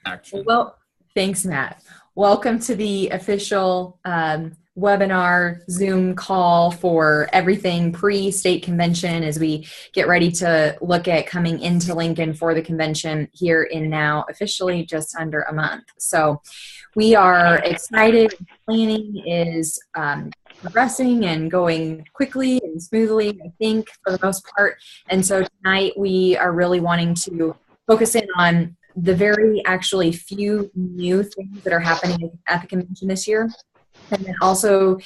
action. Well, thanks, Matt. Welcome to the official webinar Zoom call for everything pre-state convention as we get ready to look at coming into Lincoln for the convention here in now officially just under a month. So we are excited. Planning is progressing and going quickly and smoothly, I think, for the most part. And so tonight we are really wanting to focus in on the very actually few new things that are happening at the convention this year, and then also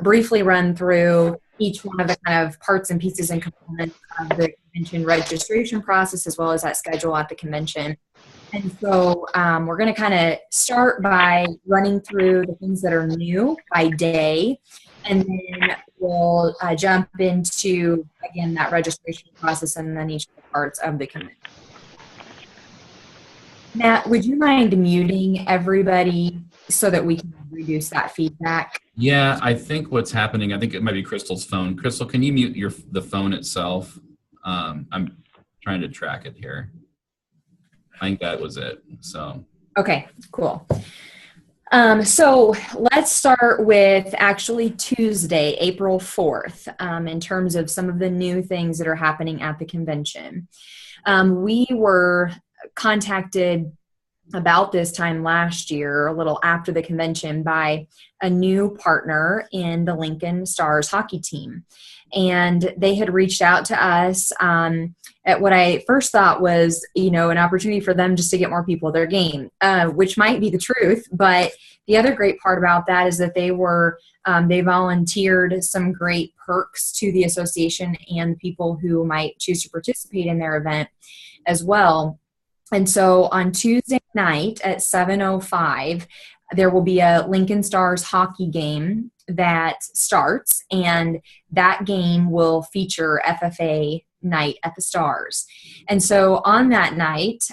briefly run through each one of the kind of parts and pieces and components of the convention registration process, as well as that schedule at the convention. And so we're going to kind of start by running through the things that are new by day, and then we'll jump into, again, that registration process and then each of the parts of the convention. Matt, would you mind muting everybody so that we can reduce that feedback? Yeah, I think what's happening, I think it might be Crystal's phone. Crystal, can you mute the phone itself? I'm trying to track it here. I think that was it. So okay, cool. So let's start with actually Tuesday, April 4th, in terms of some of the new things that are happening at the convention. We were contacted about this time last year, a little after the convention, by a new partner in the Lincoln Stars hockey team. And they had reached out to us at what I first thought was, an opportunity for them just to get more people at their game, which might be the truth. But the other great part about that is that they volunteered some great perks to the association and people who might choose to participate in their event as well. And so on Tuesday night at 7:05, there will be a Lincoln Stars hockey game that starts, and that game will feature FFA night at the Stars. And so on that night,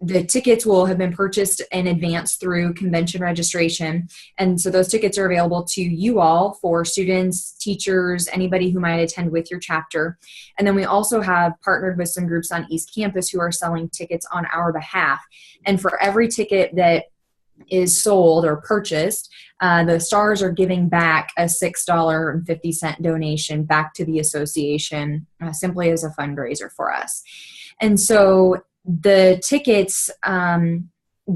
the tickets will have been purchased in advance through convention registration. And so those tickets are available to you all for students, teachers, anybody who might attend with your chapter. And then we also have partnered with some groups on East Campus who are selling tickets on our behalf. And for every ticket that is sold or purchased, the Stars are giving back a $6.50 donation back to the association, simply as a fundraiser for us. And so the tickets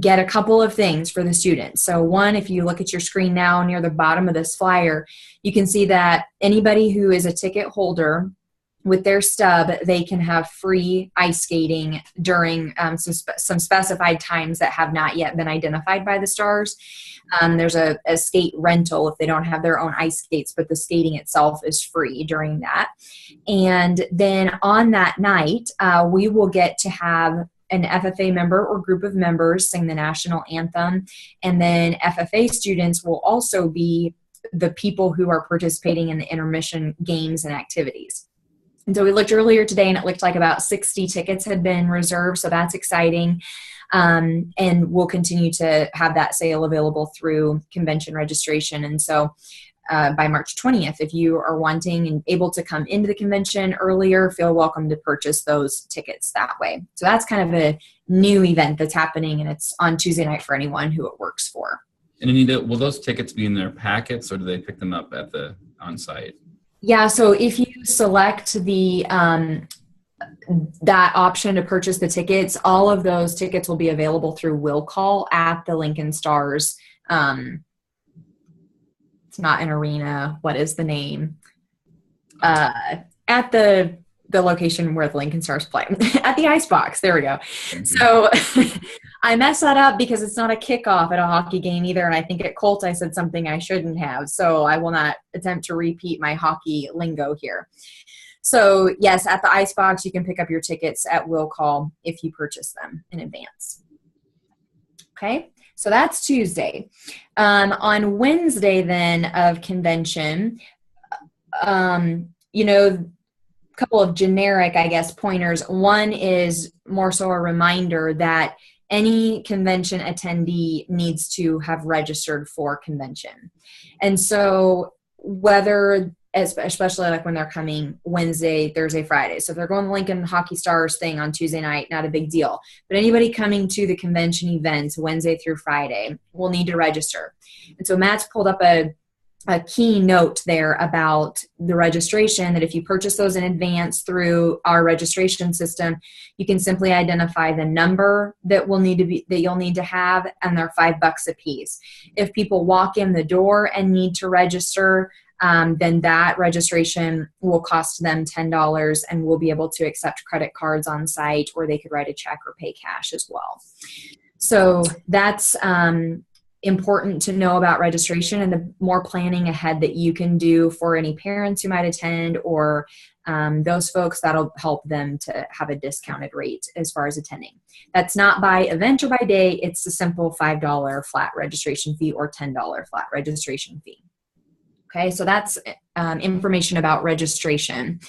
get a couple of things for the students. So one, if you look at your screen now near the bottom of this flyer, you can see that anybody who is a ticket holder with their stub, they can have free ice skating during some specified times that have not yet been identified by the Stars. There's a skate rental if they don't have their own ice skates, but the skating itself is free during that. And then on that night, we will get to have an FFA member or group of members sing the national anthem. And then FFA students will also be the people who are participating in the intermission games and activities. And so we looked earlier today and it looked like about 60 tickets had been reserved. So that's exciting. And we'll continue to have that sale available through convention registration. And so by March 20th, if you are wanting and able to come into the convention earlier, feel welcome to purchase those tickets that way. So that's kind of a new event that's happening, and it's on Tuesday night for anyone who it works for. And Anita, will those tickets be in their packets, or do they pick them up at the on-site? Yeah, so if you select the that option to purchase the tickets, all of those tickets will be available through will call at the Lincoln Stars. It's not an arena. What is the name? At the location where the Lincoln Stars play. At the Icebox. There we go. So I messed that up because it's not a kickoff at a hockey game either. And I think at Colt I said something I shouldn't have. So I will not attempt to repeat my hockey lingo here. So yes, at the Icebox, you can pick up your tickets at will call if you purchase them in advance. Okay, so that's Tuesday. On Wednesday then of convention, a couple of generic, I guess, pointers. One is more so a reminder that any convention attendee needs to have registered for convention. And so whether especially like when they're coming Wednesday, Thursday, Friday. So if they're going to Lincoln Hockey Stars thing on Tuesday night, not a big deal. But anybody coming to the convention events Wednesday through Friday will need to register. And so Matt's pulled up a key note there about the registration, that if you purchase those in advance through our registration system, you can simply identify the number that you'll need to have, and they're $5 a piece. If people walk in the door and need to register, then that registration will cost them $10, and we'll be able to accept credit cards on site, or they could write a check or pay cash as well. So that's important to know about registration, and the more planning ahead that you can do for any parents who might attend, or those folks, that'll help them to have a discounted rate as far as attending. That's not by event or by day. It's a simple $5 flat registration fee or $10 flat registration fee. Okay, so that's information about registration.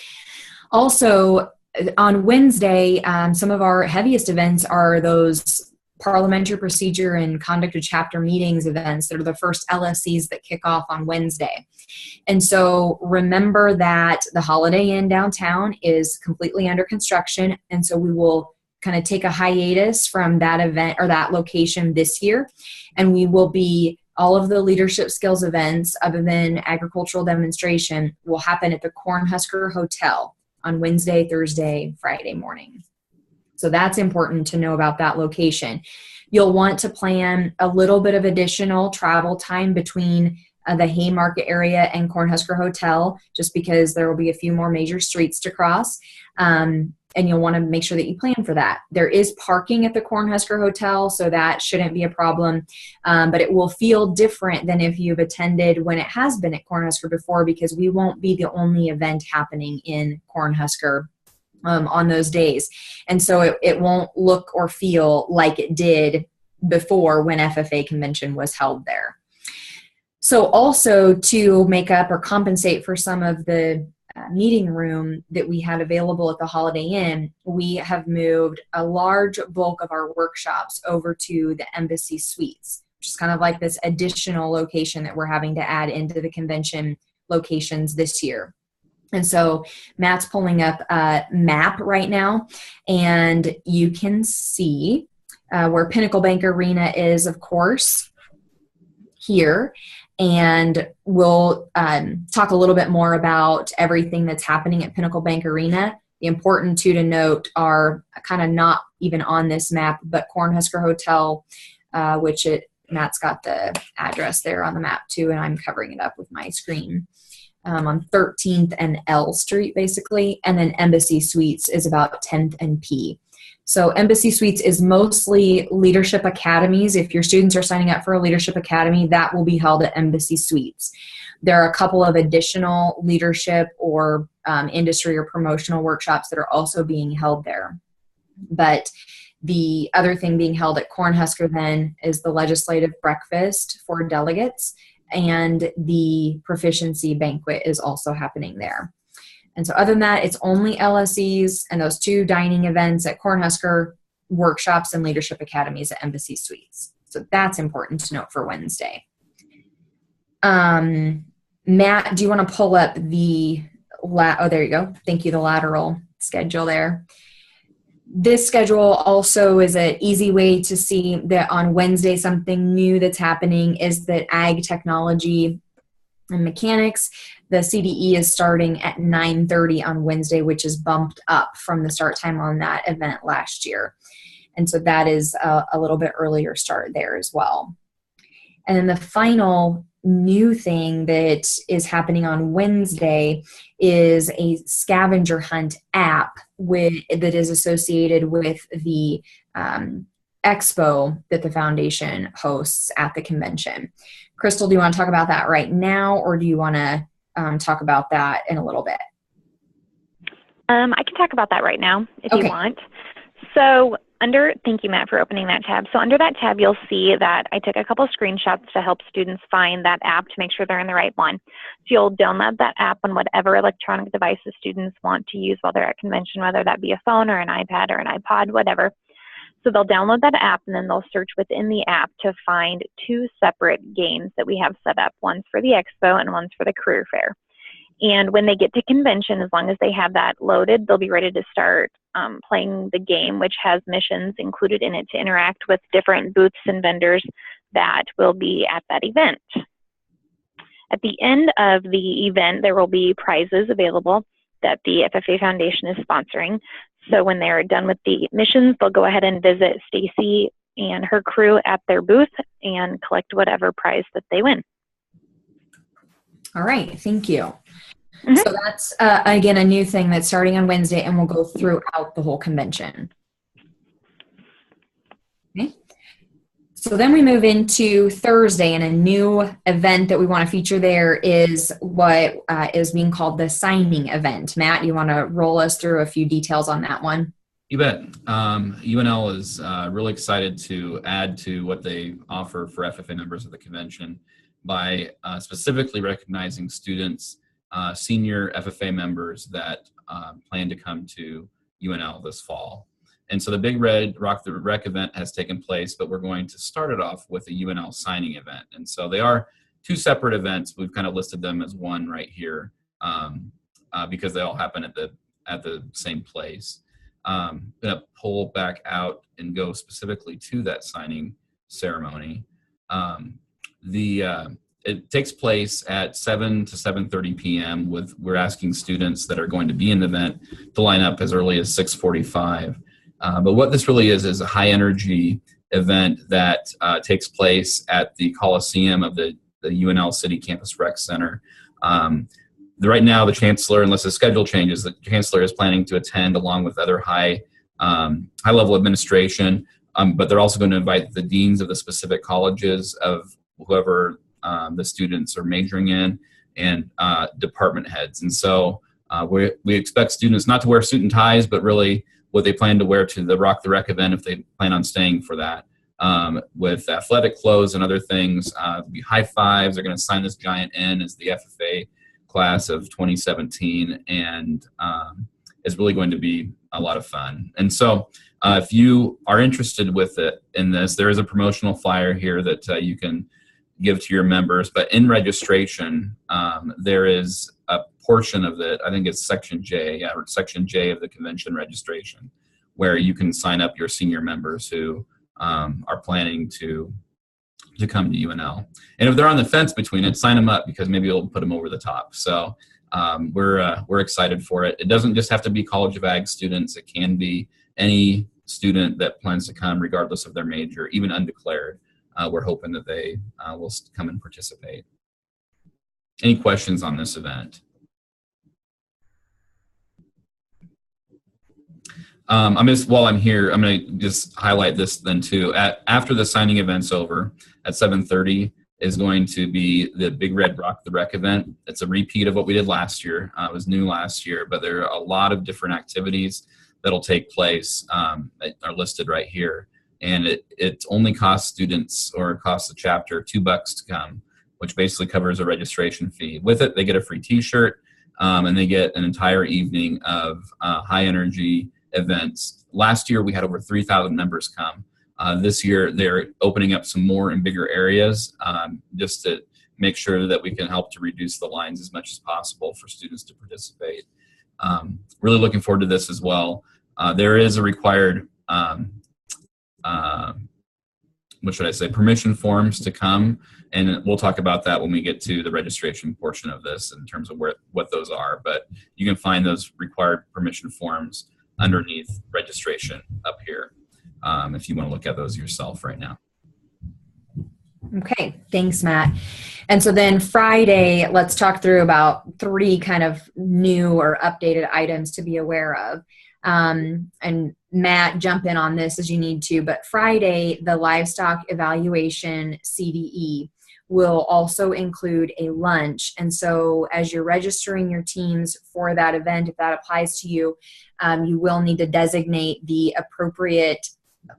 Also, on Wednesday, some of our heaviest events are those parliamentary procedure and conduct of chapter meetings events that are the first LSCs that kick off on Wednesday. And so remember that the Holiday Inn downtown is completely under construction, and so we will kind of take a hiatus from that event or that location this year, and we will be all of the leadership skills events other than agricultural demonstration will happen at the Cornhusker Hotel on Wednesday, Thursday, Friday morning. So that's important to know about that location. You'll want to plan a little bit of additional travel time between the Haymarket area and Cornhusker Hotel, just because there will be a few more major streets to cross. And you'll want to make sure that you plan for that. There is parking at the Cornhusker Hotel, so that shouldn't be a problem. But it will feel different than if you've attended when it has been at Cornhusker before, because we won't be the only event happening in Cornhusker on those days. And so it won't look or feel like it did before when FFA convention was held there. So also to make up or compensate for some of the meeting room that we had available at the Holiday Inn, we have moved a large bulk of our workshops over to the Embassy Suites, which is kind of like this additional location that we're having to add into the convention locations this year. And so Matt's pulling up a map right now, and you can see where Pinnacle Bank Arena is, of course, here. And we'll talk a little bit more about everything that's happening at Pinnacle Bank Arena. The important two to note are kind of not even on this map, but Cornhusker Hotel, which Matt's got the address there on the map too, and I'm covering it up with my screen. On 13th and L Street, basically. And then Embassy Suites is about 10th and P. So Embassy Suites is mostly leadership academies. If your students are signing up for a leadership academy, that will be held at Embassy Suites. There are a couple of additional leadership or industry or promotional workshops that are also being held there. But the other thing being held at Cornhusker then is the legislative breakfast for delegates, and the proficiency banquet is also happening there. And so other than that, it's only LSEs and those two dining events at Cornhusker, workshops and leadership academies at Embassy Suites. So that's important to note for Wednesday. Matt, do you want to pull up the, oh, there you go. Thank you, the lateral schedule there. This schedule also is an easy way to see that on Wednesday something new that's happening is that Ag Technology and Mechanics, the CDE is starting at 9:30 on Wednesday, which is bumped up from the start time on that event last year. And so that is a little bit earlier start there as well. And then the final new thing that is happening on Wednesday is a scavenger hunt app that is associated with the expo that the foundation hosts at the convention. Crystal, do you want to talk about that right now, or do you want to talk about that in a little bit? I can talk about that right now if you want. So thank you, Matt, for opening that tab. So under that tab, you'll see that I took a couple screenshots to help students find that app to make sure they're in the right one. So you'll download that app on whatever electronic devices students want to use while they're at convention, whether that be a phone or an iPad or an iPod, whatever. So they'll download that app, and then they'll search within the app to find two separate games that we have set up. One's for the expo and one's for the career fair. And when they get to convention, as long as they have that loaded, they'll be ready to start playing the game, which has missions included in it to interact with different booths and vendors that will be at that event. At the end of the event, there will be prizes available that the FFA Foundation is sponsoring. So when they're done with the missions, they'll go ahead and visit Stacy and her crew at their booth and collect whatever prize that they win. All right, thank you. Mm-hmm. So that's, again, a new thing that's starting on Wednesday and will go throughout the whole convention. Okay. So then we move into Thursday, and a new event that we want to feature there is what is being called the signing event. Matt, you want to roll us through a few details on that one? You bet. UNL is really excited to add to what they offer for FFA members of the convention by specifically recognizing students, senior FFA members that plan to come to UNL this fall. And so the Big Red Rock the Rec event has taken place, but we're going to start it off with a UNL signing event. And so they are two separate events. We've kind of listed them as one right here because they all happen at the same place. I'm going to pull back out and go specifically to that signing ceremony. It takes place at 7 to 7:30 p.m. We're asking students that are going to be in the event to line up as early as 6:45. But what this really is a high energy event that takes place at the Coliseum of the UNL City Campus Rec Center. Right now, the chancellor, unless the schedule changes, the chancellor is planning to attend along with other high-level administration, but they're also going to invite the deans of the specific colleges of whoever the students are majoring in and department heads. And so we expect students not to wear suit and ties, but really what they plan to wear to the Rock the Rec event if they plan on staying for that. With athletic clothes and other things, there'll be high fives. They're going to sign this giant N as the FFA class of 2017, and it's really going to be a lot of fun. And so if you are interested in this, there is a promotional flyer here that you can give to your members, but in registration, there is a portion of it, I think it's Section J, or Section J of the convention registration, where you can sign up your senior members who are planning to come to UNL. And if they're on the fence between it, sign them up because maybe it'll put them over the top. So we're excited for it. It doesn't just have to be College of Ag students. It can be any student that plans to come regardless of their major, even undeclared. We're hoping that they will come and participate. Any questions on this event? While I'm here, I'm going to just highlight this then too. After the signing event's over at 7:30 is going to be the Big Red Rock the Rec event. It's a repeat of what we did last year. It was new last year, but there are a lot of different activities that'll take place that are listed right here. And it only costs students, or costs the chapter, $2 to come, which basically covers a registration fee. With it, they get a free T-shirt, and they get an entire evening of high energy events. Last year, we had over 3,000 members come. This year, they're opening up some more in bigger areas just to make sure that we can help to reduce the lines as much as possible for students to participate. Really looking forward to this as well. There is a required permission forms to come, and we'll talk about that when we get to the registration portion of this in terms of what those are. But you can find those required permission forms underneath registration up here if you want to look at those yourself right now. Okay, thanks, Matt. And so then Friday, let's talk through about 3 kind of new or updated items to be aware of. And Matt, jump in on this as you need to, but Friday, the livestock evaluation CDE will also include a lunch. And so as you're registering your teams for that event, if that applies to you, you will need to designate the appropriate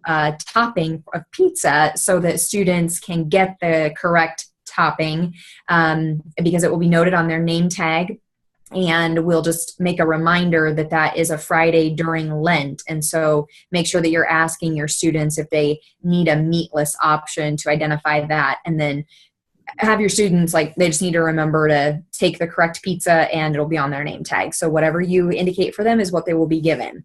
topping of pizza so that students can get the correct topping because it will be noted on their name tag. And we'll just make a reminder that that is a Friday during Lent. And so make sure that you're asking your students if they need a meatless option to identify that. And then have your students, like, they just need to remember to take the correct pizza and it'll be on their name tag. So whatever you indicate for them is what they will be given.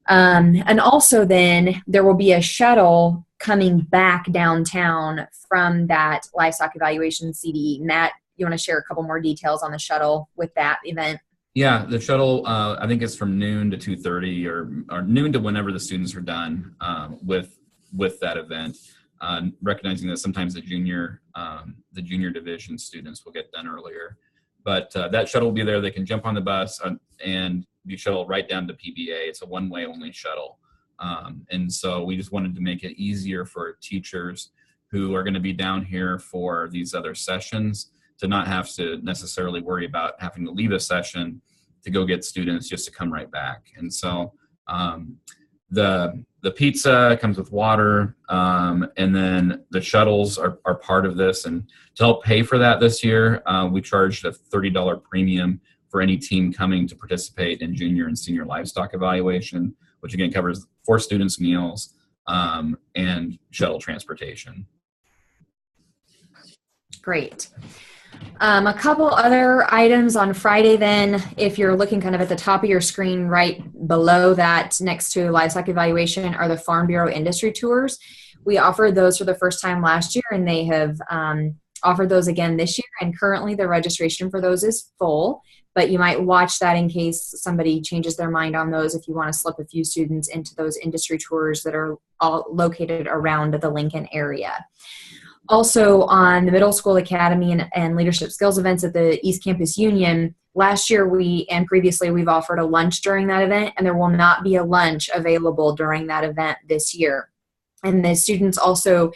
And also then there will be a shuttle coming back downtown from that livestock evaluation CDE. Matt, you want to share a couple more details on the shuttle with that event? Yeah, the shuttle, I think it's from noon to 2:30 or noon to whenever the students are done with that event. Recognizing that sometimes the junior division students will get done earlier. But that shuttle will be there. They can jump on the bus and be shuttled right down to PBA. It's a one-way only shuttle. And so we just wanted to make it easier for teachers who are going to be down here for these other sessions to not have to necessarily worry about having to leave a session to go get students just to come right back. And so the pizza comes with water, and then the shuttles are part of this. And to help pay for that this year, we charged a $30 premium for any team coming to participate in junior and senior livestock evaluation, which again covers 4 students' meals and shuttle transportation. Great. A couple other items on Friday then, if you're looking kind of at the top of your screen right below that next to livestock evaluation are the Farm Bureau industry tours. We offered those for the first time last year, and they have offered those again this year, and currently the registration for those is full, but you might watch that in case somebody changes their mind on those if you want to slip a few students into those industry tours that are all located around the Lincoln area. Also on the Middle School Academy and Leadership Skills events at the East Campus Union, last year and previously we've offered a lunch during that event, and there will not be a lunch available during that event this year. And the students also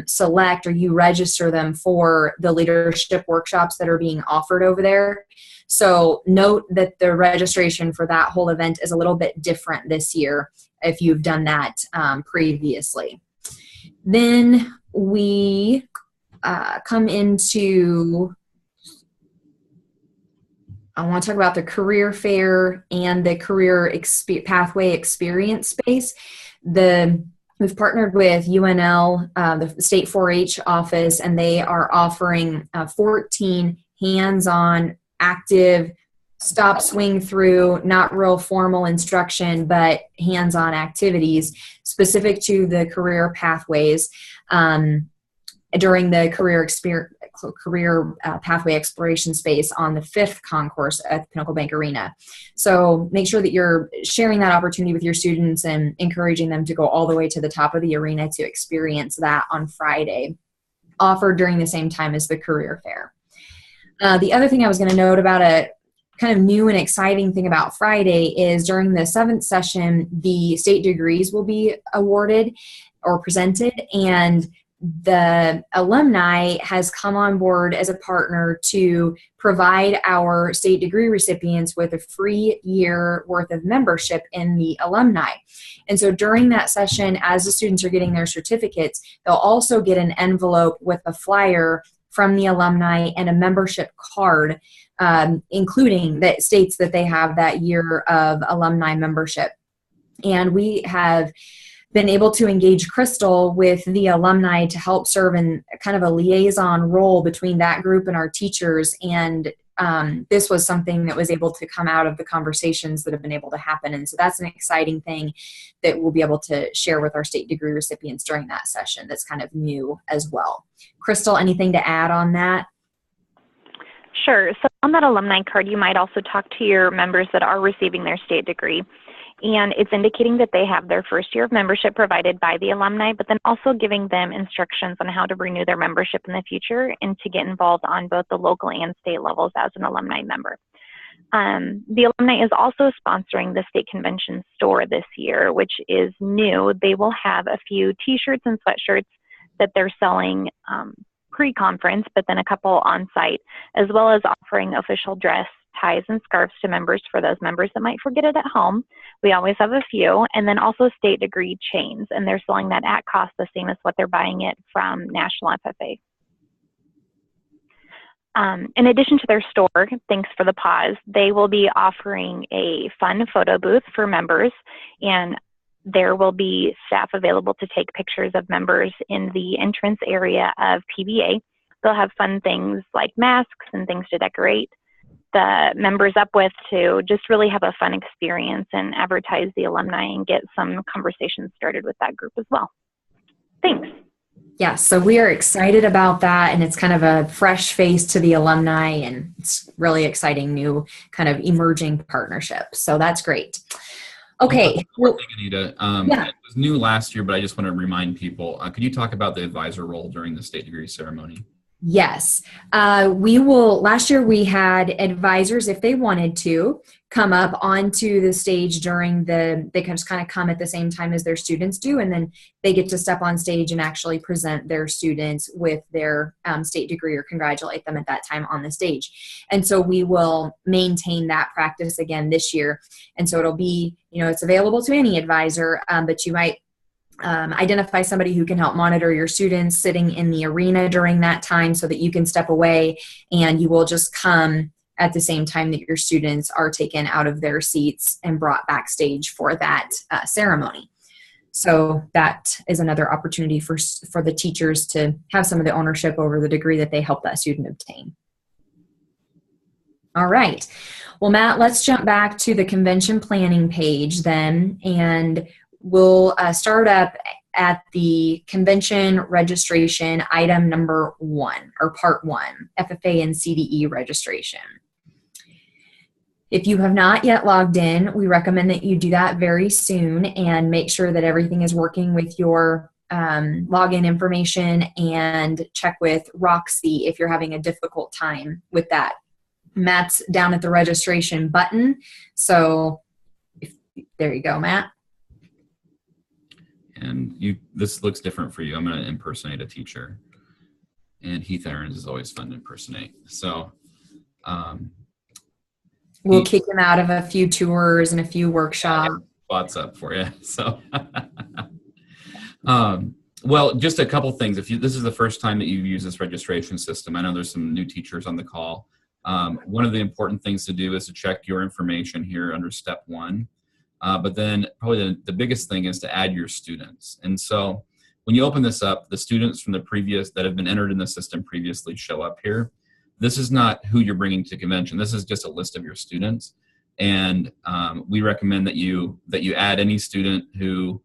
select, or you register them for the leadership workshops that are being offered over there. So note that the registration for that whole event is a little bit different this year if you've done that previously. Then we come into, I want to talk about the career fair and the career pathway experience space. We've partnered with UNL, the state 4-H office, and they are offering 14 hands-on, active, stop, swing through, not real formal instruction, but hands-on activities specific to the career pathways during the career pathway exploration space on the 5th concourse at Pinnacle Bank Arena. So make sure that you're sharing that opportunity with your students and encouraging them to go all the way to the top of the arena to experience that on Friday, offered during the same time as the career fair. The other thing I was going to note about a kind of new and exciting thing about Friday is during the 7th session, the state degrees will be awarded or presented, and the alumni has come on board as a partner to provide our state degree recipients with a free year worth of membership in the alumni. And so during that session, as the students are getting their certificates, they'll also get an envelope with a flyer from the alumni and a membership card, including that states that they have that year of alumni membership. And we have been able to engage Crystal with the alumni to help serve in kind of a liaison role between that group and our teachers. And this was something that was able to come out of the conversations that have been able to happen. And so that's an exciting thing that we'll be able to share with our state degree recipients during that session. That's kind of new as well. Crystal, anything to add on that? Sure. So on that alumni card, you might also talk to your members that are receiving their state degree. And it's indicating that they have their first year of membership provided by the alumni, but then also giving them instructions on how to renew their membership in the future and to get involved on both the local and state levels as an alumni member. The alumni is also sponsoring the state convention store this year, which is new. They will have a few t-shirts and sweatshirts that they're selling pre-conference, but then a couple on site, as well as offering official dress, ties, and scarves to members for those members that might forget it at home. We always have a few, and then also state degree chains, and they're selling that at cost, the same as what they're buying it from National FFA. In addition to their store, thanks for the pause, they will be offering a fun photo booth for members, and there will be staff available to take pictures of members in the entrance area of PBA. they'll have fun things like masks and things to decorate the members up with to just really have a fun experience and advertise the alumni and get some conversations started with that group as well. Thanks. Yeah, so we are excited about that, and it's kind of a fresh face to the alumni, and it's really exciting new kind of emerging partnership. So that's great. Okay. One thing, Anita, yeah. It was new last year, but I just want to remind people, could you talk about the advisor role during the state degree ceremony? Yes, last year we had advisors, if they wanted to, come up onto the stage they can just kind of come at the same time as their students do, and then they get to step on stage and actually present their students with their state degree or congratulate them at that time on the stage. And so we will maintain that practice again this year. And so it'll be, it's available to any advisor, but you might identify somebody who can help monitor your students sitting in the arena during that time so that you can step away, and you will just come at the same time that your students are taken out of their seats and brought backstage for that ceremony. So that is another opportunity for the teachers to have some of the ownership over the degree that they help that student obtain. All right. Well, Matt, let's jump back to the convention planning page then, and we'll start up at the convention registration item number 1, or part 1, FFA and CDE registration. If you have not yet logged in, we recommend that you do that very soon and make sure that everything is working with your login information, and check with Roxy if you're having a difficult time with that. Matt's down at the registration button. So there you go, Matt. And this looks different for you. I'm going to impersonate a teacher. And Heath Aarons is always fun to impersonate. So we'll kick him out of a few tours and a few workshops. Spots up for you. So, well, just a couple things. If this is the first time that you've used this registration system, I know there's some new teachers on the call. One of the important things to do is to check your information here under step 1. But then probably the biggest thing is to add your students. And so when you open this up, the students from the previous that have been entered in the system previously show up here. This is not who you're bringing to convention. This is just a list of your students. And we recommend that you add any student who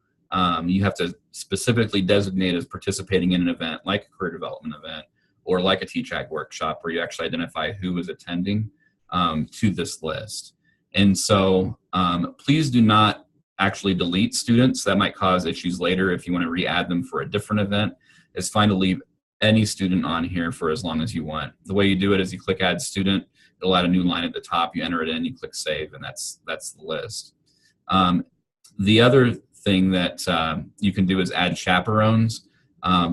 you have to specifically designate as participating in an event, like a career development event or like a Teach Ag workshop, where you actually identify who is attending to this list. And so please do not actually delete students. That might cause issues later if you want to re-add them for a different event. It's fine to leave any student on here for as long as you want. The way you do it is you click Add Student. It'll add a new line at the top. You enter it in, you click Save, and that's the list. The other thing that you can do is add chaperones.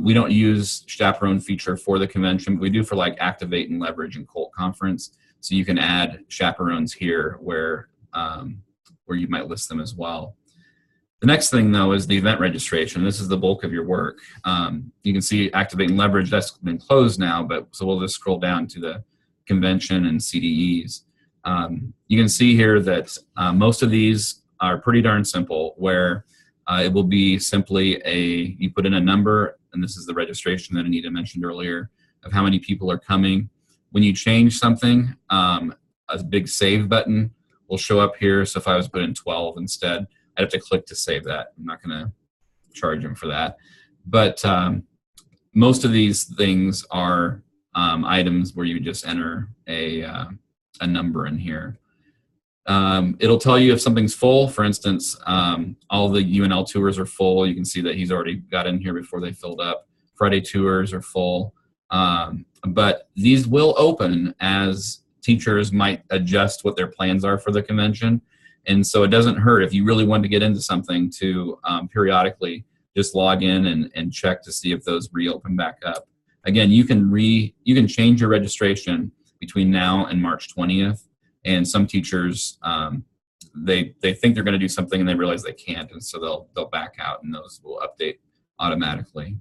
We don't use chaperone feature for the convention, but we do for like Activate and Leverage and Colt Conference. So you can add chaperones here where you might list them as well. The next thing, though, is the event registration. This is the bulk of your work. You can see Activate and Leverage. That's been closed now, so we'll just scroll down to the convention and CDEs. You can see here that most of these are pretty darn simple, where it will be simply you put in a number, and this is the registration that Anita mentioned earlier, of how many people are coming. When you change something, a big save button will show up here. So if I was put in 12 instead, I'd have to click to save that. I'm not going to charge them for that. But most of these things are items where you just enter a number in here. It'll tell you if something's full. For instance, all the UNL tours are full. You can see that he's already got in here before they filled up. Friday tours are full. But these will open as teachers might adjust what their plans are for the convention. And so it doesn't hurt if you really want to get into something to periodically just log in and check to see if those reopen back up. Again, you can change your registration between now and March 20th. And some teachers, they think they're going to do something and they realize they can't, and so they'll back out, and those will update automatically.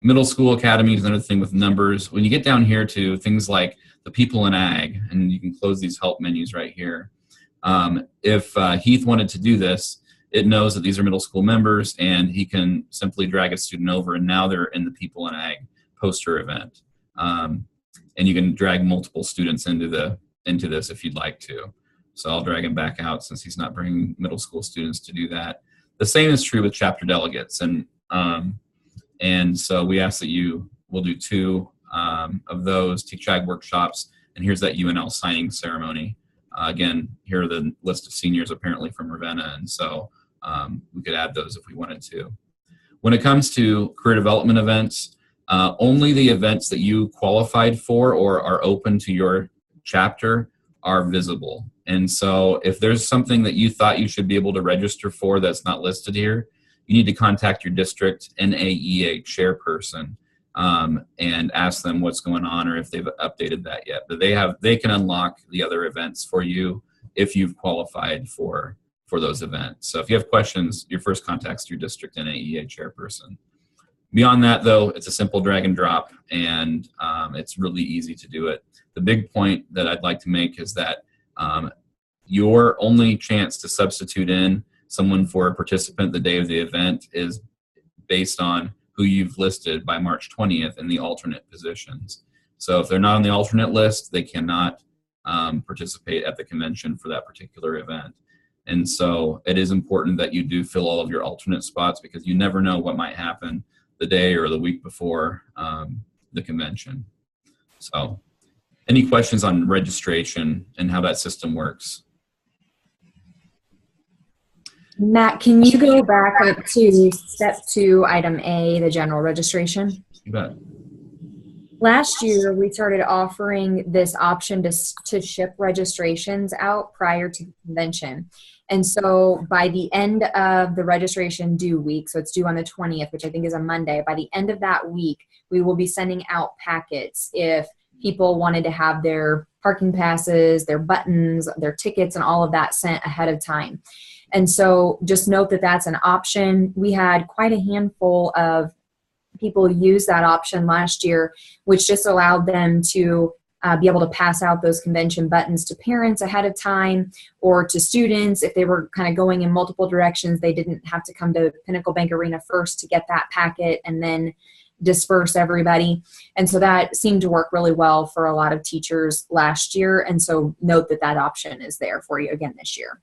Middle school academy is another thing with numbers. When you get down here to things like the people in ag, and you can close these help menus right here. If Heath wanted to do this, it knows that these are middle school members, and he can simply drag a student over, and now they're in the people in ag poster event. And you can drag multiple students into this if you'd like to. So I'll drag him back out since he's not bringing middle school students to do that. The same is true with chapter delegates. And so we ask that you will do 2 of those TCHAG workshops. And here's that UNL signing ceremony. Again, here are the list of seniors apparently from Ravenna. And so we could add those if we wanted to. When it comes to career development events, only the events that you qualified for or are open to your chapter are visible. And so if there's something that you thought you should be able to register for that's not listed here, you need to contact your district NAEA chairperson and ask them what's going on or if they've updated that yet. But they can unlock the other events for you if you've qualified for those events. So if you have questions, your first contact's your district NAEA chairperson. Beyond that, though, it's a simple drag and drop, and it's really easy to do it. The big point that I'd like to make is that your only chance to substitute in someone for a participant the day of the event is based on who you've listed by March 20th in the alternate positions. So if they're not on the alternate list, they cannot participate at the convention for that particular event. And so it is important that you do fill all of your alternate spots because you never know what might happen the day or the week before the convention. So any questions on registration and how that system works? Matt, can you go back up to step 2, item A, the general registration? You bet. Last year, we started offering this option to ship registrations out prior to the convention. And so by the end of the registration due week, so it's due on the 20th, which I think is a Monday, by the end of that week, we will be sending out packets if people wanted to have their parking passes, their buttons, their tickets, and all of that sent ahead of time. And so just note that that's an option. We had quite a handful of people use that option last year, which just allowed them to be able to pass out those convention buttons to parents ahead of time or to students. If they were kind of going in multiple directions, they didn't have to come to Pinnacle Bank Arena first to get that packet and then disperse everybody. And so that seemed to work really well for a lot of teachers last year. And so note that that option is there for you again this year.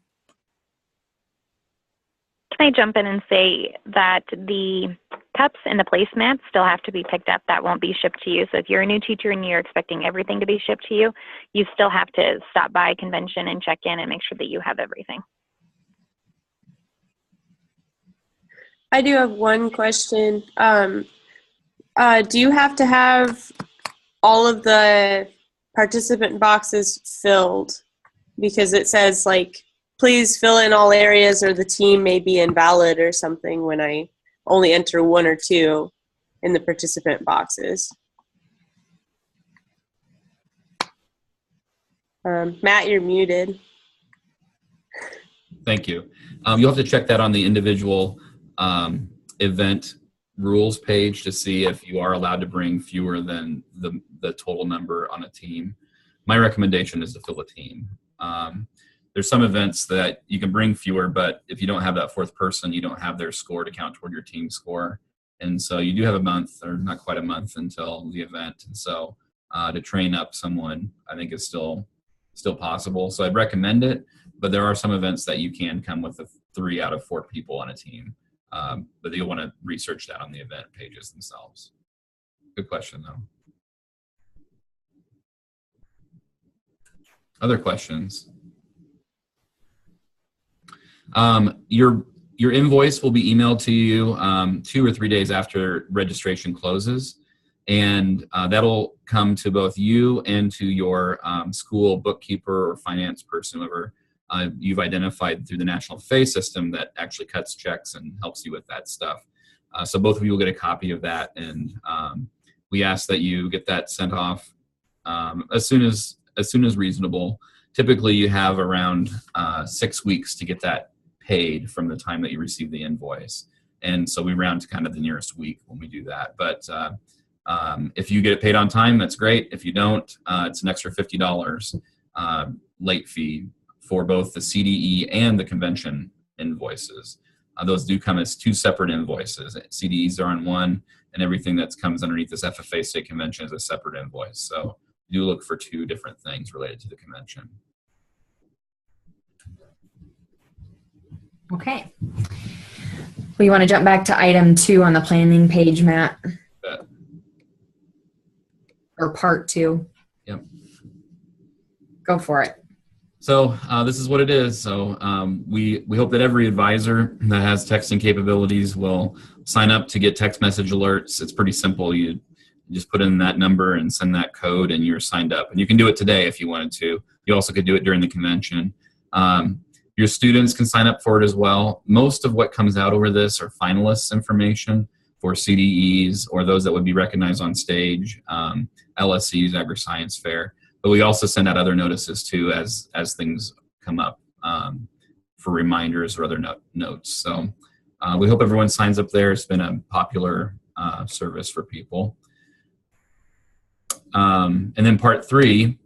Can I jump in and say that the cups and the placemats still have to be picked up? That won't be shipped to you. So if you're a new teacher and you're expecting everything to be shipped to you, you still have to stop by convention and check in and make sure that you have everything. I do have one question. Do you have to have all of the participant boxes filled? Because it says like, please fill in all areas or the team may be invalid or something when I only enter 1 or 2 in the participant boxes. Matt, you're muted. Thank you. You'll have to check that on the individual event rules page to see if you are allowed to bring fewer than the total number on a team. My recommendation is to fill a team. There's some events that you can bring fewer, but if you don't have that 4th person, you don't have their score to count toward your team score. And so you do have a month, or not quite a month, until the event. And so to train up someone, I think is still possible. So I'd recommend it, but there are some events that you can come with 3 out of 4 people on a team. But you'll want to research that on the event pages themselves. Good question, though. Other questions? Your invoice will be emailed to you 2 or 3 days after registration closes, and that'll come to both you and to your school bookkeeper or finance person, whoever you've identified through the National FFA system that actually cuts checks and helps you with that stuff. So both of you will get a copy of that, and we ask that you get that sent off as soon as reasonable. Typically, you have around 6 weeks to get that paid from the time that you receive the invoice. And so we round to kind of the nearest week when we do that. But if you get it paid on time, that's great. If you don't, it's an extra $50 late fee for both the CDE and the convention invoices. those do come as 2 separate invoices. CDEs are on one, and everything that comes underneath this FFA state convention is a separate invoice. So do look for 2 different things related to the convention. Okay. Well, you want to jump back to item 2 on the planning page, Matt? Or part 2? Yep. Go for it. So this is what it is. So we hope that every advisor that has texting capabilities will sign up to get text message alerts. It's pretty simple. You just put in that number and send that code, and you're signed up. And you can do it today if you wanted to. You also could do it during the convention. Your students can sign up for it as well. Most of what comes out over this are finalists information for CDEs or those that would be recognized on stage, LSCs, Agri-Science Fair. But we also send out other notices too as things come up for reminders or other notes. So we hope everyone signs up there. It's been a popular service for people. And then part 3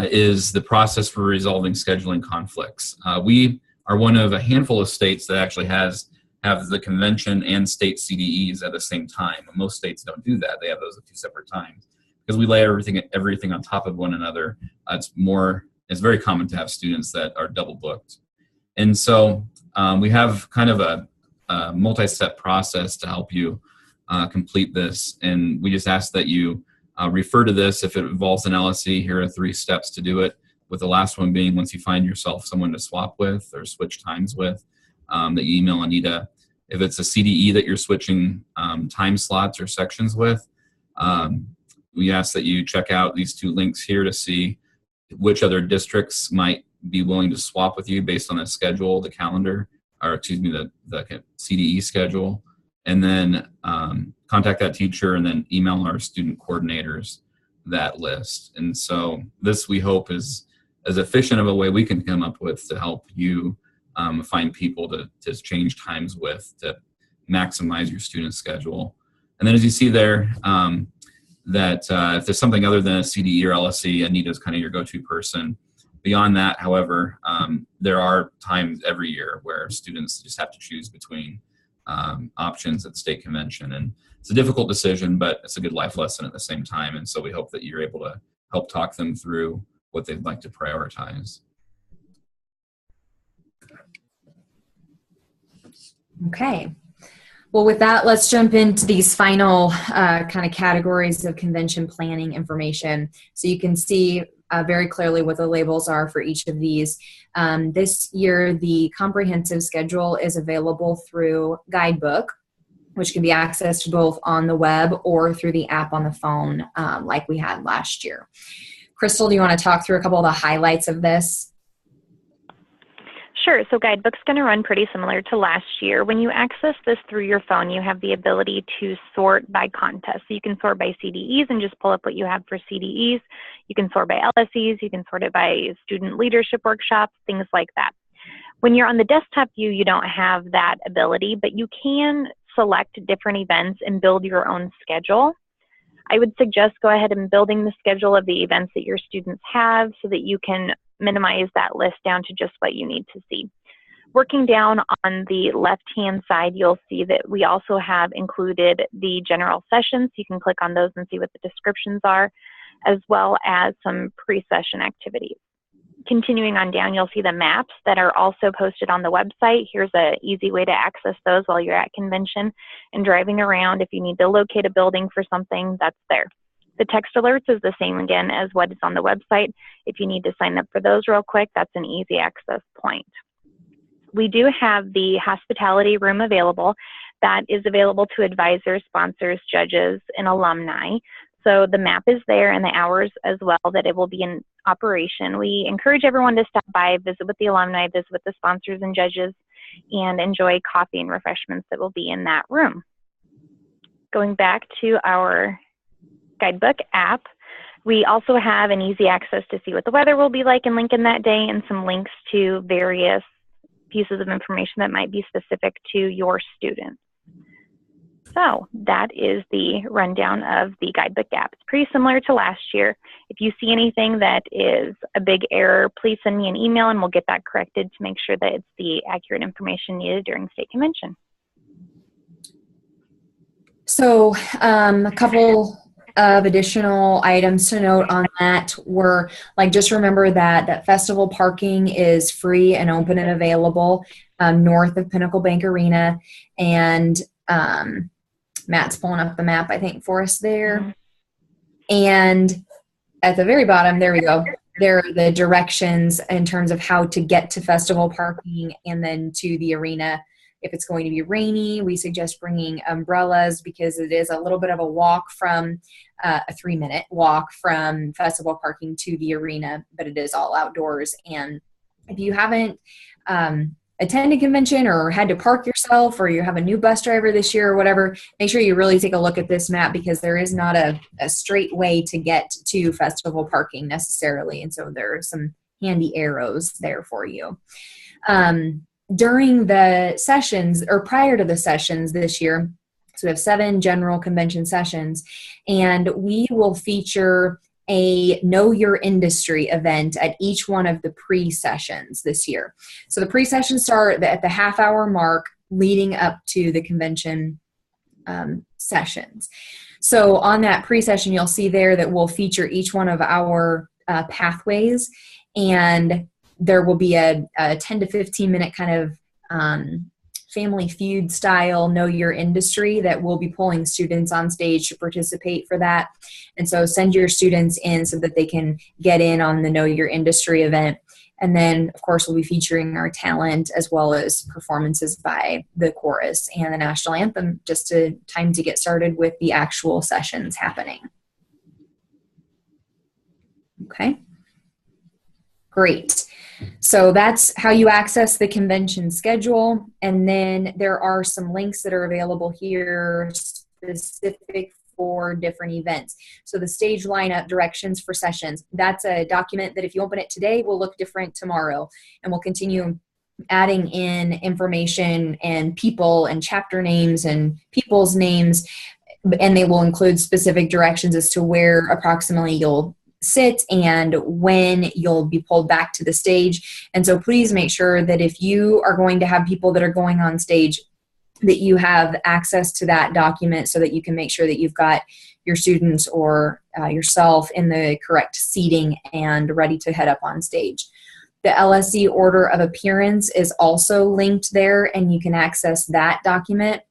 is the process for resolving scheduling conflicts. We are one of a handful of states that actually have the convention and state CDEs at the same time. Most states don't do that. They have those at 2 separate times. Because we lay everything on top of one another, it's very common to have students that are double booked. And so we have kind of a multi-step process to help you complete this. And we just ask that you refer to this if it involves an LSE. Here are 3 steps to do it, with the last one being once you find yourself someone to swap with or switch times with, that you email Anita. If it's a CDE that you're switching time slots or sections with, we ask that you check out these 2 links here to see which other districts might be willing to swap with you based on the schedule, the calendar, or excuse me, the CDE schedule. And then contact that teacher and then email our student coordinators that list. And so this, we hope, is as efficient of a way we can come up with to help you find people to change times with, to maximize your student schedule. And then as you see there, that if there's something other than a CDE or LSE, Anita's kind of your go-to person. Beyond that, however, there are times every year where students just have to choose between options at state convention. And it's a difficult decision, but it's a good life lesson at the same time. And so we hope that you're able to help talk them through what they'd like to prioritize. Okay. Well, with that, let's jump into these final kind of categories of convention planning information. So you can see very clearly what the labels are for each of these. This year, the comprehensive schedule is available through Guidebook, which can be accessed both on the web or through the app on the phone, like we had last year. Crystal, do you want to talk through a couple of the highlights of this? Sure. So Guidebook's going to run pretty similar to last year. When you access this through your phone, you have the ability to sort by contest. So you can sort by CDEs and just pull up what you have for CDEs. You can sort by LSEs. You can sort it by student leadership workshops, things like that. When you're on the desktop view, you don't have that ability, but you can select different events and build your own schedule. I would suggest go ahead and building the schedule of the events that your students have so that you can minimize that list down to just what you need to see. Working down on the left-hand side, you'll see that we also have included the general sessions. You can click on those and see what the descriptions are, as well as some pre-session activities. Continuing on down, you'll see the maps that are also posted on the website. Here's an easy way to access those while you're at convention and driving around. If you need to locate a building for something, that's there. The text alerts is the same again as what is on the website. If you need to sign up for those real quick, that's an easy access point. We do have the hospitality room available. That is available to advisors, sponsors, judges, and alumni. So the map is there and the hours as well that it will be in operation. We encourage everyone to stop by, visit with the alumni, visit with the sponsors and judges, and enjoy coffee and refreshments that will be in that room. Going back to our Guidebook app, we also have an easy access to see what the weather will be like in Lincoln that day and some links to various pieces of information that might be specific to your student. So that is the rundown of the guidebook gap. It's pretty similar to last year. If you see anything that is a big error, please send me an email and we'll get that corrected to make sure that it's the accurate information needed during state convention. So a couple of additional items to note on that were, like, just remember that festival parking is free and open and available north of Pinnacle Bank Arena. And Matt's pulling up the map, I think, for us there. Mm-hmm. And at the very bottom, there we go. There are the directions in terms of how to get to festival parking and then to the arena. If it's going to be rainy, we suggest bringing umbrellas because it is a little bit of a walk from a 3-minute walk from festival parking to the arena, but it is all outdoors. And if you haven't attended convention or had to park yourself, or you have a new bus driver this year or whatever, make sure you really take a look at this map because there is not a straight way to get to festival parking necessarily. And so there are some handy arrows there for you. During the sessions, or prior to the sessions this year, so we have 7 general convention sessions, and we will feature a Know Your Industry event at each one of the pre-sessions this year. So the pre-sessions start at the half-hour mark leading up to the convention sessions. So on that pre-session, you'll see there that we'll feature each one of our pathways, and there will be a 10 to 15 minute kind of Family Feud style Know Your Industry that we'll be pulling students on stage to participate for that. And so send your students in so that they can get in on the Know Your Industry event. And then, of course, we'll be featuring our talent as well as performances by the chorus and the national anthem, just to time to get started with the actual sessions happening. Okay. Great. So that's how you access the convention schedule. And then there are some links that are available here specific for different events. So the stage lineup, directions for sessions, that's a document that if you open it today will look different tomorrow. And we'll continue adding in information and people and chapter names and people's names. And they will include specific directions as to where approximately you'll sit and when you'll be pulled back to the stage. And so please make sure that if you are going to have people that are going on stage, that you have access to that document so that you can make sure that you've got your students or yourself in the correct seating and ready to head up on stage. The LSE order of appearance is also linked there, and you can access that document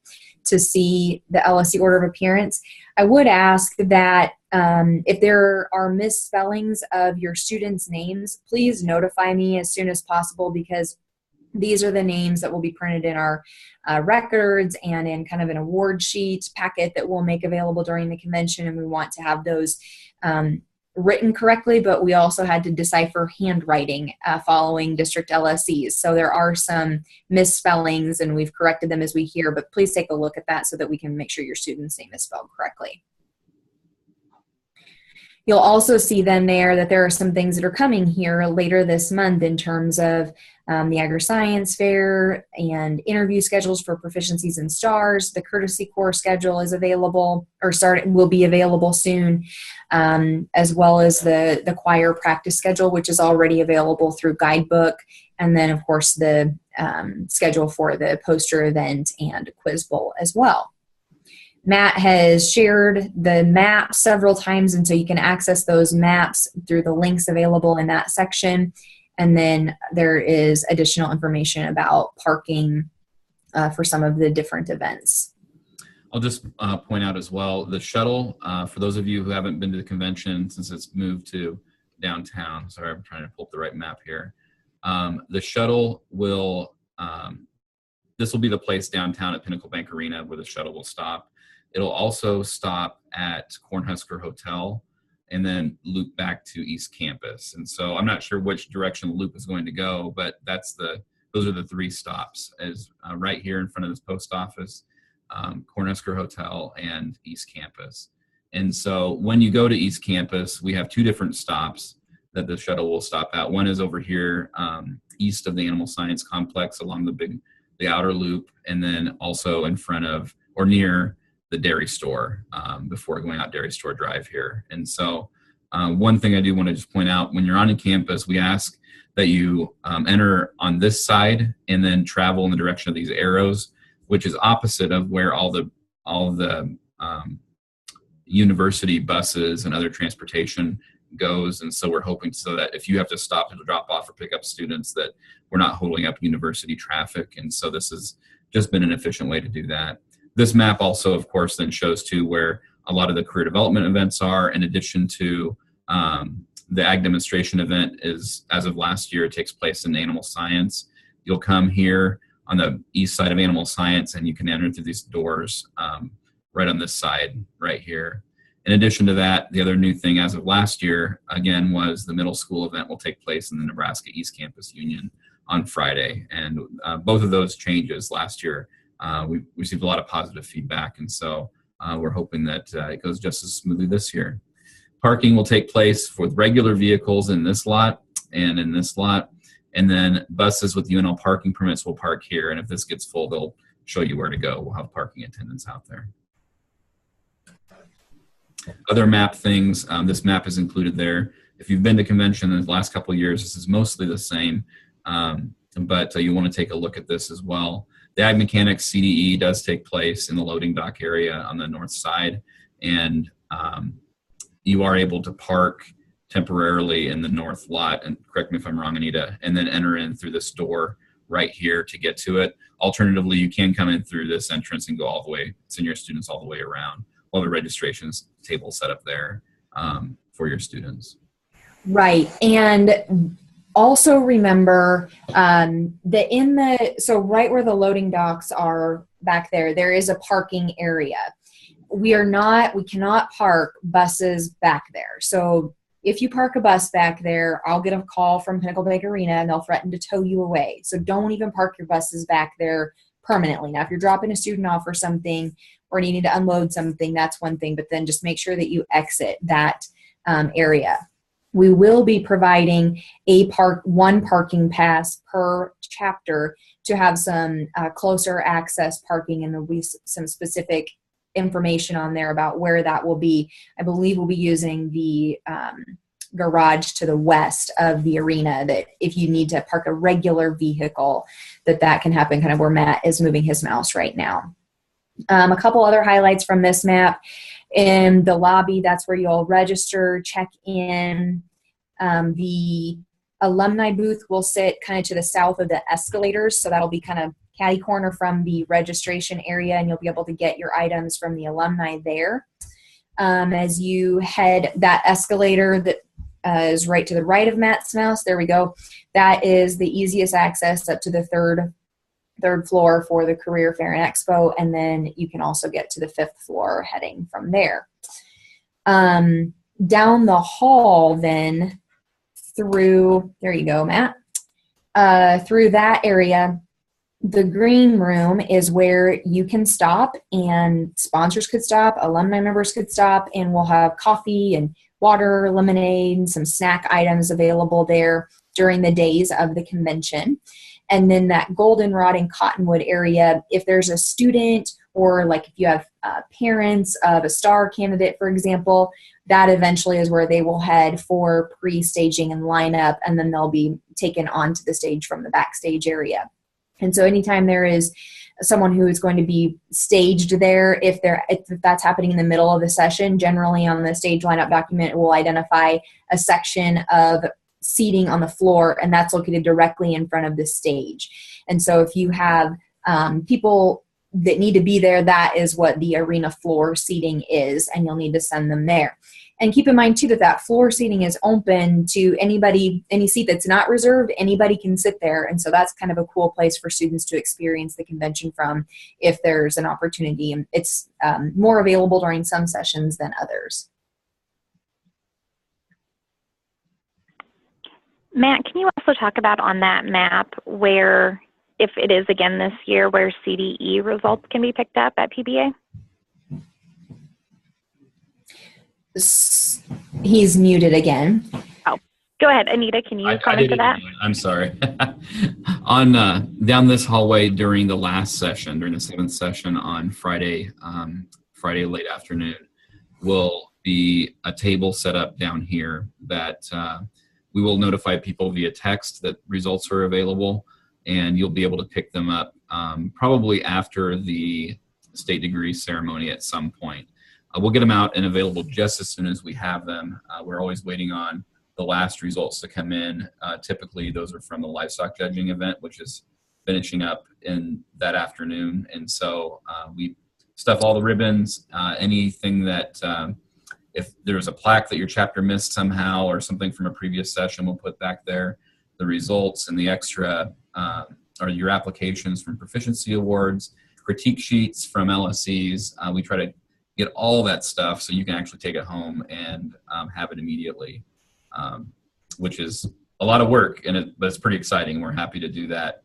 to see the LSE order of appearance. I would ask that if there are misspellings of your students' names, please notify me as soon as possible, because these are the names that will be printed in our records and in kind of an award sheet packet that we'll make available during the convention. And we want to have those written correctly, but we also had to decipher handwriting following district LSEs. So there are some misspellings and we've corrected them as we hear, but please take a look at that so that we can make sure your student's name is spelled correctly. You'll also see then there that there are some things that are coming here later this month in terms of the Agri-Science Fair and interview schedules for proficiencies and stars. The courtesy core schedule is available, or will be available soon, as well as the choir practice schedule, which is already available through Guidebook. And then, of course, the schedule for the poster event and quiz bowl as well. Matt has shared the map several times, and so you can access those maps through the links available in that section. And then there is additional information about parking for some of the different events. I'll just point out as well, the shuttle, for those of you who haven't been to the convention since it's moved to downtown, sorry, I'm trying to pull up the right map here. The shuttle will, this will be the place downtown at Pinnacle Bank Arena where the shuttle will stop. It'll also stop at Cornhusker Hotel and then loop back to East Campus. And so I'm not sure which direction the loop is going to go, but those are the 3 stops, as right here in front of this post office, Cornhusker Hotel and East Campus. And so when you go to East Campus, we have 2 different stops that the shuttle will stop at. One is over here east of the Animal Science Complex along the outer loop, and then also in front of or near the dairy store before going out Dairy Store Drive here. And so one thing I do want to just point out, when you're on campus, we ask that you enter on this side and then travel in the direction of these arrows, which is opposite of where all the university buses and other transportation goes. And so we're hoping so that if you have to stop to drop off or pick up students, that we're not holding up university traffic. And so this has just been an efficient way to do that. This map also, of course, then shows too where a lot of the career development events are, in addition to the ag demonstration event is, as of last year, it takes place in animal science. You'll come here on the east side of animal science and you can enter through these doors right on this side right here. In addition to that, the other new thing as of last year, again, was the middle school event will take place in the Nebraska East Campus Union on Friday. And both of those changes last year, we received a lot of positive feedback. And so we're hoping that it goes just as smoothly this year. Parking will take place with regular vehicles in this lot and in this lot. And then buses with UNL parking permits will park here. And if this gets full, they'll show you where to go. We'll have parking attendants out there. Other map things, this map is included there. If you've been to convention in the last couple of years, this is mostly the same, but you want to take a look at this as well. The Ag Mechanics CDE does take place in the loading dock area on the north side, and you are able to park temporarily in the north lot, and correct me if I'm wrong, Anita, and then enter in through this door right here to get to it. Alternatively, you can come in through this entrance and go all the way, send your students all the way around. We'll have a registrations table set up there for your students. Right. And also remember that so right where the loading docks are back there, there is a parking area. We cannot park buses back there. So if you park a bus back there, I'll get a call from Pinnacle Bank Arena and they'll threaten to tow you away. So don't even park your buses back there permanently. Now, if you're dropping a student off or something, or needing to unload something, that's one thing, but then just make sure that you exit that area. We will be providing one parking pass per chapter to have some closer access parking, and there'll be some specific information on there about where that will be. I believe we'll be using the garage to the west of the arena, that if you need to park a regular vehicle, that can happen kind of where Matt is moving his mouse right now. A couple other highlights from this map. In the lobby, that's where you'll register, check in. The alumni booth will sit kind of to the south of the escalators, so that'll be kind of catty corner from the registration area, and you'll be able to get your items from the alumni there. As you head that escalator that is right to the right of Matt's mouse, there we go. That is the easiest access up to the third floor for the Career Fair and Expo, and then you can also get to the 5th floor heading from there. Down the hall then through, there you go, Matt, through that area, the green room is where you can stop, and sponsors could stop, alumni members could stop, and we'll have coffee and water, lemonade, and some snack items available there during the days of the convention. And then that goldenrod and cottonwood area, if there's a student, or like if you have parents of a star candidate, for example, that eventually is where they will head for pre-staging and lineup, and then they'll be taken onto the stage from the backstage area. And so anytime there is someone who is going to be staged there, if that's happening in the middle of the session, generally on the stage lineup document, it will identify a section of seating on the floor, and that's located directly in front of the stage. And so if you have people that need to be there, that is what the arena floor seating is, and you'll need to send them there. And keep in mind too that floor seating is open to anybody, any seat that's not reserved, anybody can sit there. And so that's kind of a cool place for students to experience the convention from if there's an opportunity. And it's more available during some sessions than others. Matt, can you also talk about on that map where, if it is again this year, where CDE results can be picked up at PBA? He's muted again. Oh, go ahead, Anita. Can you comment to that? I'm sorry. On down this hallway during the last session, during the 7th session on Friday, Friday late afternoon, will be a table set up down here that we will notify people via text that results are available, and you'll be able to pick them up probably after the state degree ceremony at some point. We'll get them out and available just as soon as we have them. We're always waiting on the last results to come in. Typically, those are from the livestock judging event, which is finishing up in that afternoon. And so we stuff all the ribbons, anything that, if there's a plaque that your chapter missed somehow or something from a previous session, we'll put back there. The results and the extra, or your applications from proficiency awards, critique sheets from LSEs. We try to get all that stuff so you can actually take it home and have it immediately, which is a lot of work, but it's pretty exciting. We're happy to do that.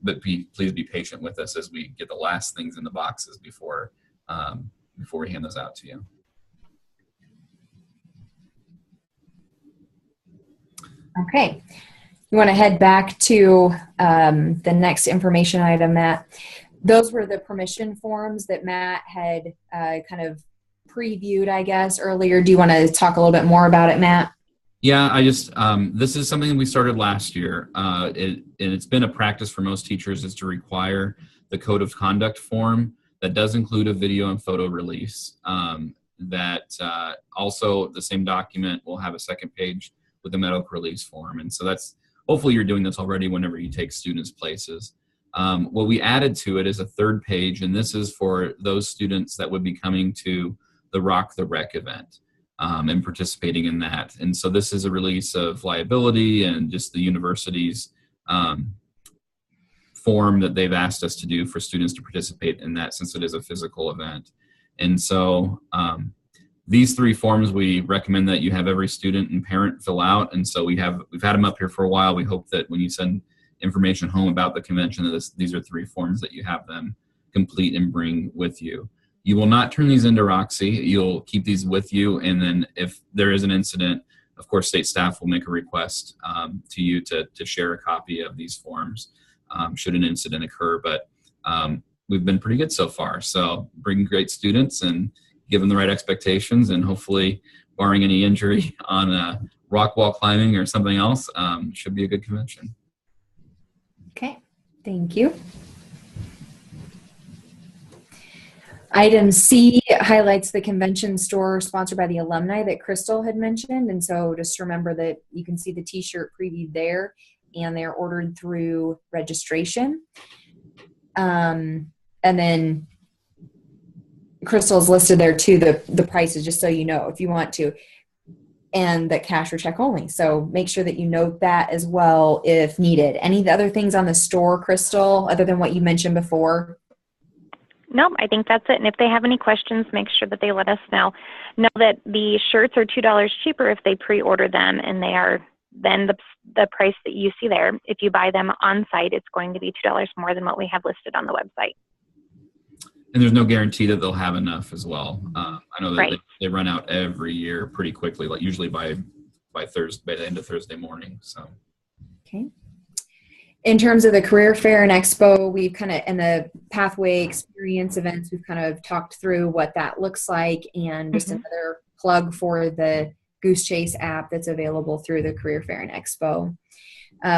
But please be patient with us as we get the last things in the boxes before we hand those out to you. Okay. You want to head back to the next information item, Matt. Those were the permission forms that Matt had kind of previewed, I guess, earlier. Do you want to talk a little bit more about it, Matt? Yeah, I just, this is something we started last year. And it's been a practice for most teachers is to require the code of conduct form that does include a video and photo release. That also the same document will have a second page with the medical release form. And so that's, hopefully you're doing this already whenever you take students places. What we added to it is a third page, and this is for those students that would be coming to the Rock the Rec event and participating in that. And so this is a release of liability and just the university's form that they've asked us to do for students to participate in that, since it is a physical event. And so these threse forms we recommend that you have every student and parent fill out. And so we've had them up here for a while. We hope that when you send information home about the convention, that these are 3 forms that you have them complete and bring with you. You will not turn these into Roxy. You'll keep these with you, and then if there is an incident, of course, state staff will make a request to you to share a copy of these forms should an incident occur. But we've been pretty good so far. So bring great students and give them the right expectations, and hopefully, barring any injury on rock wall climbing or something else, should be a good convention. Okay, thank you. Item C highlights the convention store sponsored by the alumni that Crystal had mentioned. And so just remember that you can see the t-shirt previewed there, and they're ordered through registration. And then Crystal's listed there too, the prices, just so you know, if you want to, and that cash or check only. So make sure that you note that as well if needed. Any other things on the store, Crystal, other than what you mentioned before? Nope, I think that's it. And if they have any questions, make sure that they let us know. Know that the shirts are $2 cheaper if they pre-order them, and they are then the price that you see there. If you buy them on site, it's going to be $2 more than what we have listed on the website. And there's no guarantee that they'll have enough as well. I know that Right. they run out every year pretty quickly, like usually by the end of Thursday morning. So. Okay. In terms of the career fair and expo, we've kind of, in the pathway experience events, we've kind of talked through what that looks like, and just another plug for the Goose Chase app that's available through the career fair and expo.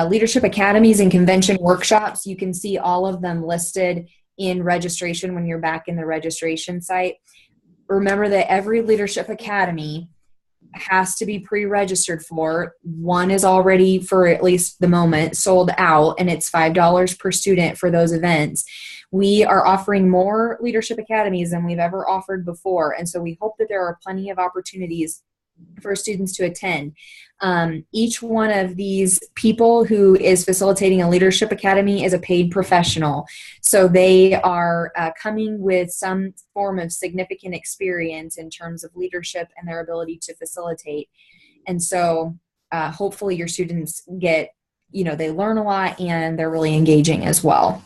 Leadership academies and convention workshops, you can see all of them listed in registration when you're back in the registration site. Remember that every leadership academy has to be pre-registered for. One is already, for at least the moment, sold out, and it's $5 per student for those events. We are offering more leadership academies than we've ever offered before, and so we hope that there are plenty of opportunities for students to attend. Each one of these people who is facilitating a leadership academy is a paid professional. So they are coming with some form of significant experience in terms of leadership and their ability to facilitate. And so hopefully your students get, they learn a lot and they're really engaging as well.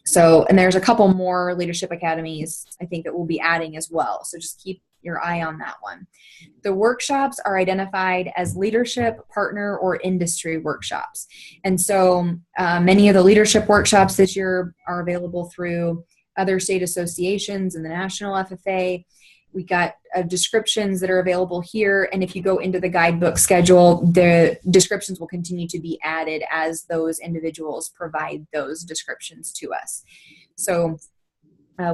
So, and there's a couple more leadership academies I think that we'll be adding as well. So just keep your eye on that one. The workshops are identified as leadership, partner, or industry workshops. And so many of the leadership workshops this year are available through other state associations and the national FFA. We got descriptions that are available here, and if you go into the guidebook schedule, the descriptions will continue to be added as those individuals provide those descriptions to us. So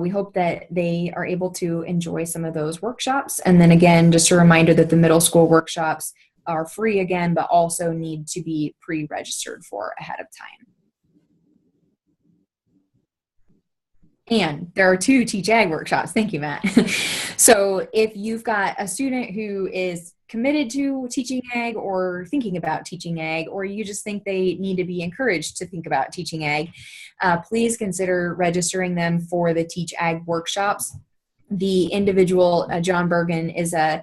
we hope that they are able to enjoy some of those workshops. And then again, just a reminder that the middle school workshops are free again, but also need to be pre-registered for ahead of time. And there are 2 Teach Ag workshops. Thank you, Matt. So if you've got a student who is committed to teaching ag or thinking about teaching ag, or you just think they need to be encouraged to think about teaching ag, please consider registering them for the Teach Ag workshops. The individual, John Bergen, is a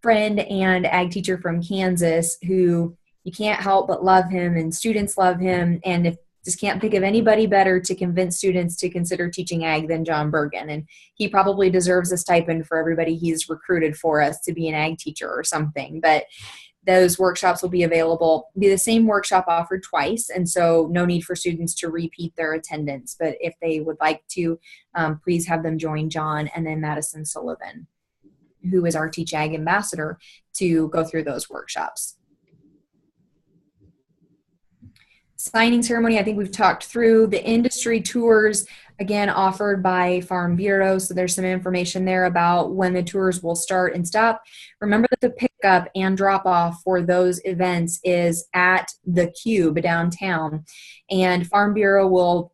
friend and ag teacher from Kansas who you can't help but love him, and students love him, and if just can't think of anybody better to convince students to consider teaching ag than John Bergen. And he probably deserves a stipend for everybody he's recruited for us to be an ag teacher or something. But those workshops will be available, be the same workshop offered twice. And so no need for students to repeat their attendance. But if they would like to, please have them join John and then Madison Sullivan, who is our Teach Ag ambassador, to go through those workshops. Signing ceremony, I think we've talked through. The industry tours, again, offered by Farm Bureau. So there's some information there about when the tours will start and stop. Remember that the pickup and drop off for those events is at the Cube downtown. And Farm Bureau will,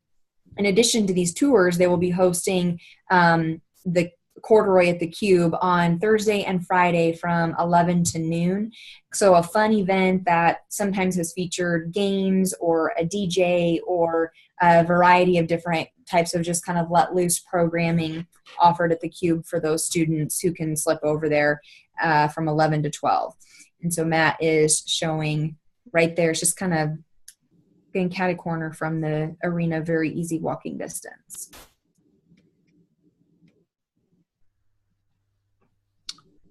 in addition to these tours, they will be hosting the Corduroy at the Cube on Thursday and Friday from 11 to noon. So a fun event that sometimes has featured games or a DJ or a variety of different types of just kind of let loose programming offered at the Cube for those students who can slip over there from 11 to 12. And so Matt is showing right there. It's just kind of getting catty corner from the arena, very easy walking distance.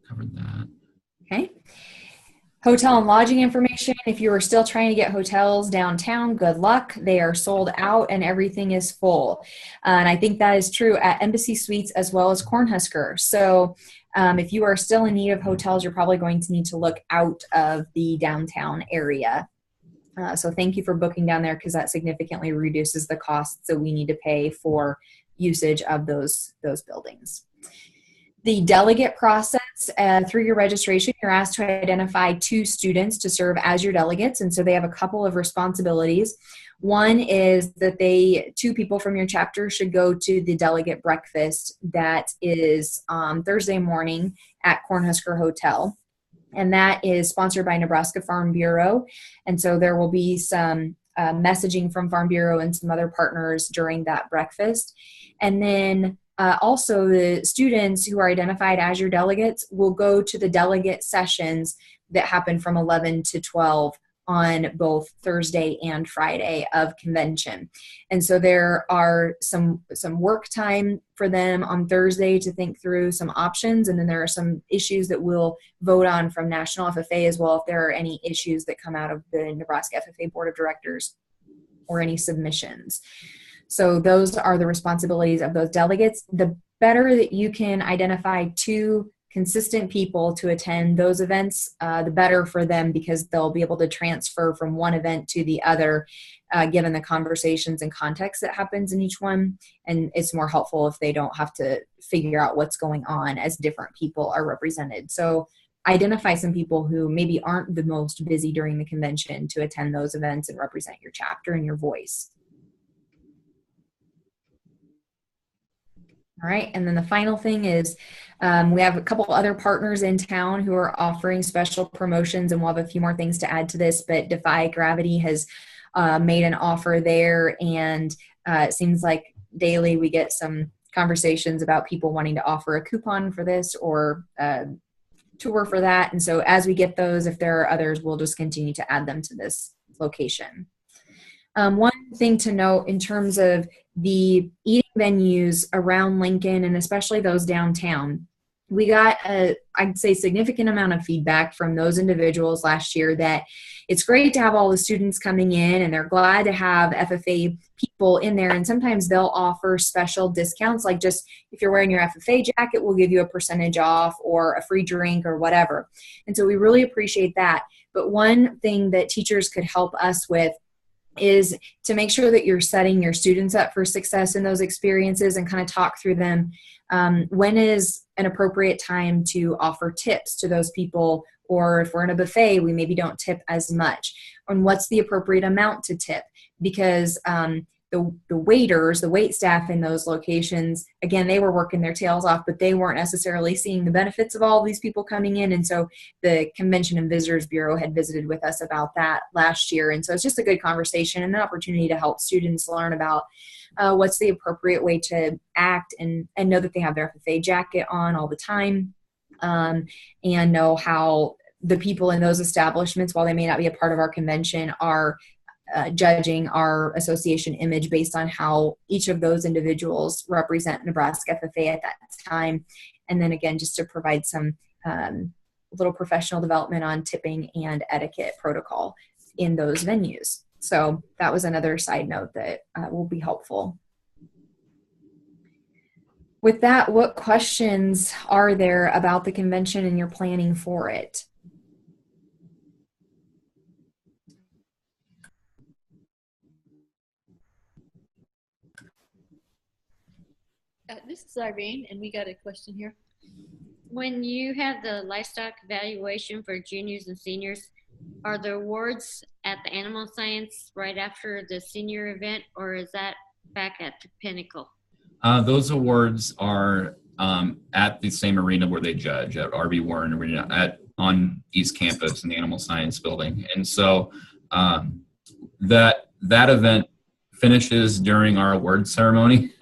Covered that. Okay. Hotel and lodging information. If you are still trying to get hotels downtown, good luck. They are sold out and everything is full. And I think that is true at Embassy Suites as well as Cornhusker. So if you are still in need of hotels, you're probably going to need to look out of the downtown area. So thank you for booking down there, because that significantly reduces the costs that we need to pay for usage of those buildings. The delegate process, through your registration, you're asked to identify 2 students to serve as your delegates, and so they have a couple of responsibilities. One is that 2 people from your chapter should go to the delegate breakfast that is Thursday morning at Cornhusker Hotel, and that is sponsored by Nebraska Farm Bureau, and so there will be some messaging from Farm Bureau and some other partners during that breakfast. And then also, the students who are identified as your delegates will go to the delegate sessions that happen from 11 to 12 on both Thursday and Friday of convention. And so there are some work time for them on Thursday to think through some options, and then there are some issues that we'll vote on from National FFA as well if there are any issues that come out of the Nebraska FFA Board of Directors or any submissions. So those are the responsibilities of those delegates. The better that you can identify 2 consistent people to attend those events, the better for them, because they'll be able to transfer from one event to the other, given the conversations and context that happens in each one. And it's more helpful if they don't have to figure out what's going on as different people are represented. So identify some people who maybe aren't the most busy during the convention to attend those events and represent your chapter and your voice. All right, and then the final thing is we have a couple other partners in town who are offering special promotions, and we'll have a few more things to add to this, but Defy Gravity has made an offer there, and it seems like daily we get some conversations about people wanting to offer a coupon for this or a tour for that. And so as we get those, if there are others, we'll just continue to add them to this location. One thing to note in terms of the eating venues around Lincoln, and especially those downtown, we got I'd say significant amount of feedback from those individuals last year that it's great to have all the students coming in and they're glad to have FFA people in there. And sometimes they'll offer special discounts, like just if you're wearing your FFA jacket, we'll give you a percentage off or a free drink or whatever. And so we really appreciate that. But one thing that teachers could help us with is to make sure that you're setting your students up for success in those experiences and kind of talk through them. When is an appropriate time to offer tips to those people? Or if we're in a buffet, we maybe don't tip as much. And what's the appropriate amount to tip? Because the waiters, the wait staff in those locations, again, they were working their tails off, but they weren't necessarily seeing the benefits of all of these people coming in. And so the Convention and Visitors Bureau had visited with us about that last year. And so it's just a good conversation and an opportunity to help students learn about what's the appropriate way to act and know that they have their FFA jacket on all the time, and know how the people in those establishments, while they may not be a part of our convention, are judging our association image based on how each of those individuals represent Nebraska FFA at that time. And then again, just to provide some little professional development on tipping and etiquette protocol in those venues. So that was another side note that will be helpful. With that, what questions are there about the convention and your planning for it? This is Irene, and we got a question here. When you have the livestock evaluation for juniors and seniors, are the awards at the animal science right after the senior event, or is that back at the Pinnacle? Those awards are at the same arena where they judge, at RB Warren Arena on East Campus in the Animal Science Building. And so that event finishes during our award ceremony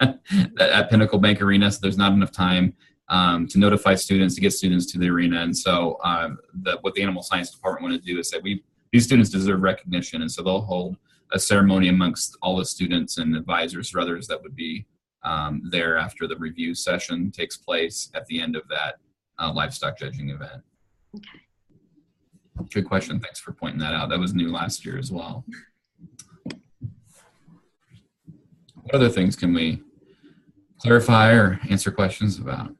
at Pinnacle Bank Arena, so there's not enough time to notify students, to get students to the arena. And so what the Animal Science Department want to do is say these students deserve recognition, and so they'll hold a ceremony amongst all the students and advisors or others that would be there after the review session takes place at the end of that livestock judging event. Okay. Good question. Thanks for pointing that out. That was new last year as well. What other things can we clarify or answer questions about?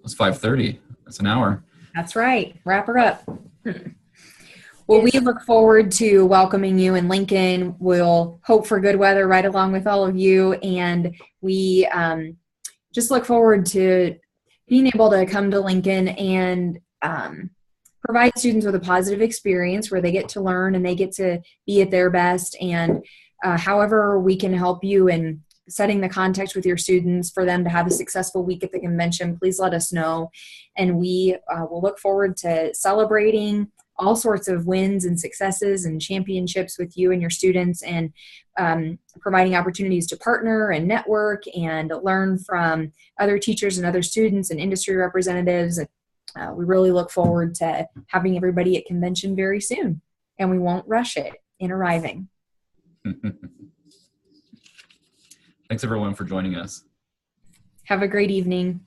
It's 5:30. That's an hour. That's right. Wrap her up. Well, we look forward to welcoming you in Lincoln. We'll hope for good weather right along with all of you. And we just look forward to being able to come to Lincoln and provide students with a positive experience where they get to learn and they get to be at their best. And however we can help you in setting the context with your students for them to have a successful week at the convention, please let us know. And we will look forward to celebrating all sorts of wins and successes and championships with you and your students, and providing opportunities to partner and network and learn from other teachers and other students and industry representatives. We really look forward to having everybody at convention very soon, and we won't rush it in arriving. Thanks everyone for joining us. Have a great evening.